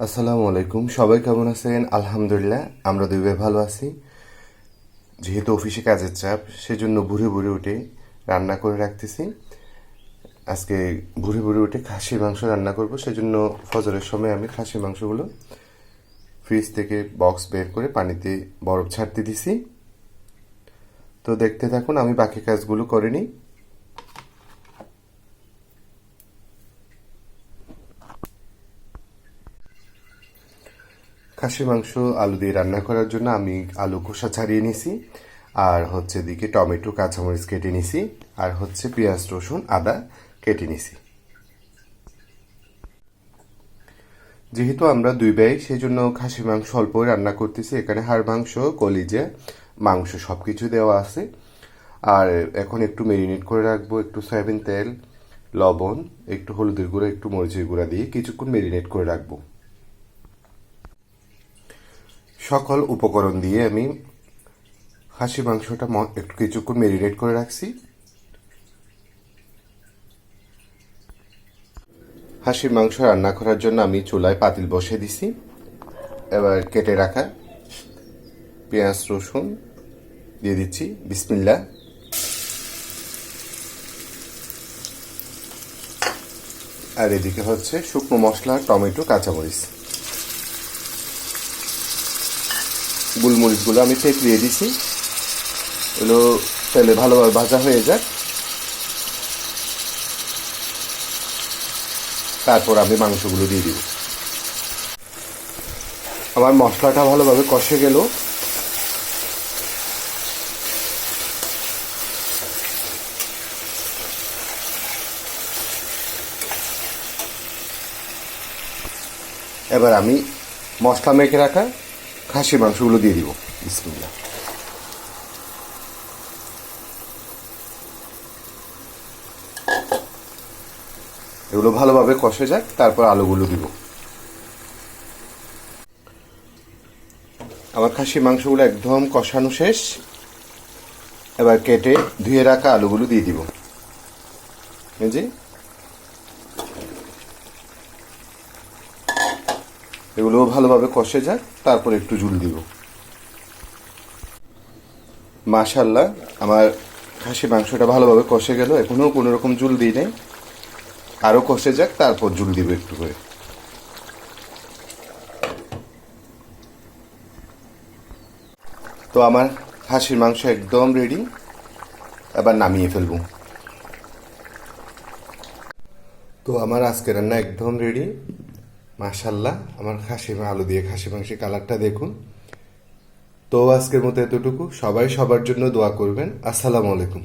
আসসালামু আলাইকুম, সবাই কেমন আছেন? আলহামদুলিল্লাহ, আমরা দুই ভাই ভালো আছি। যেহেতু অফিসে কাজের চাপ, সেজন্য ভোরে ভোরে উঠে রান্না করে রাখতেছি। আজকে ভোরে ভোরে উঠে খাসির মাংস রান্না করব, সেজন্য ফজরের সময় আমি খাসির মাংসগুলো ফ্রিজ থেকে বক্স বের করে পানিতে বরফ ছাড়তে দিছি। তো দেখতে থাকুন, আমি বাকি কাজগুলো করে নিই। খাসির মাংস আলু দিয়ে রান্না করার জন্য আমি আলু খোসা ছাড়িয়ে নিছি, আর হচ্ছে দিকে টমেটো কাঁচামরিচ কেটে নিছি, আর হচ্ছে পেঁয়াজ রসুন আদা কেটে নিছি। যেহেতু আমরা দুই ভাই, সেই জন্য খাসির মাংস অল্প রান্না করতেছি। এখানে হাড় মাংস, কলিজা মাংস সব কিছু দেওয়া আছে। আর এখন একটু মেরিনেট করে রাখবো, একটু সয়াবিন তেল, লবণ, একটু হলুদের গুঁড়া, একটু মরিচের গুঁড়া দিয়ে কিছুক্ষণ মেরিনেট করে রাখবো। সকল উপকরণ দিয়ে আমি খাসি মাংসটা একটু কিছুক্ষণ মেরিনেট করে রাখছি। খাসির মাংস রান্না করার জন্য আমি চুলায় পাতিল বসিয়ে দিছি। এবার কেটে রাখা পেঁয়াজ রসুন দিয়ে দিচ্ছি, বিসমিল্লাহ। আর এদিকে হচ্ছে শুকনো মশলা, টমেটো কাঁচামরিচ, গোলমরিচগুলো আমি দিয়ে দিছি। এগুলো তেলে ভালোভাবে ভাজা হয়ে যাক, তারপর আমি মাংসগুলো দিয়ে দিব। আমার মশলাটা ভালোভাবে কষে গেল। এবার আমি মশলা মেখে রাখা খাসি মাংসগুলো দিয়ে দিব, বিসমিল্লাহ। এগুলো ভালোভাবে কষে যাক, তারপর আলুগুলো দিব। আমার খাসি মাংসগুলো একদম কষানো শেষ। এবার কেটে ধুয়ে রাখা আলুগুলো দিয়ে দিব। এই যে এগুলো ভালোভাবে কষে যাক, তারপর একটু ঝুল দিব। মাশাল্লাহ, আমার খাসি মাংসটা ভালোভাবে কষে গেল। এখনো কোনো রকম ঝুল দিই নাই, আরও কষে যাক, তারপর ঝুল দিব একটু করে। তো আমার খাসির মাংস একদম রেডি, এবার নামিয়ে ফেলবো। তো আমার আজকে রান্না একদম রেডি। মাশাল্লাহ, আমার আলু দিয়ে খাসি মাংসের কালারটা দেখুন। তো আজকের মতো এতটুকু। সবাই সবার জন্য দোয়া করবেন। আসসালামু আলাইকুম।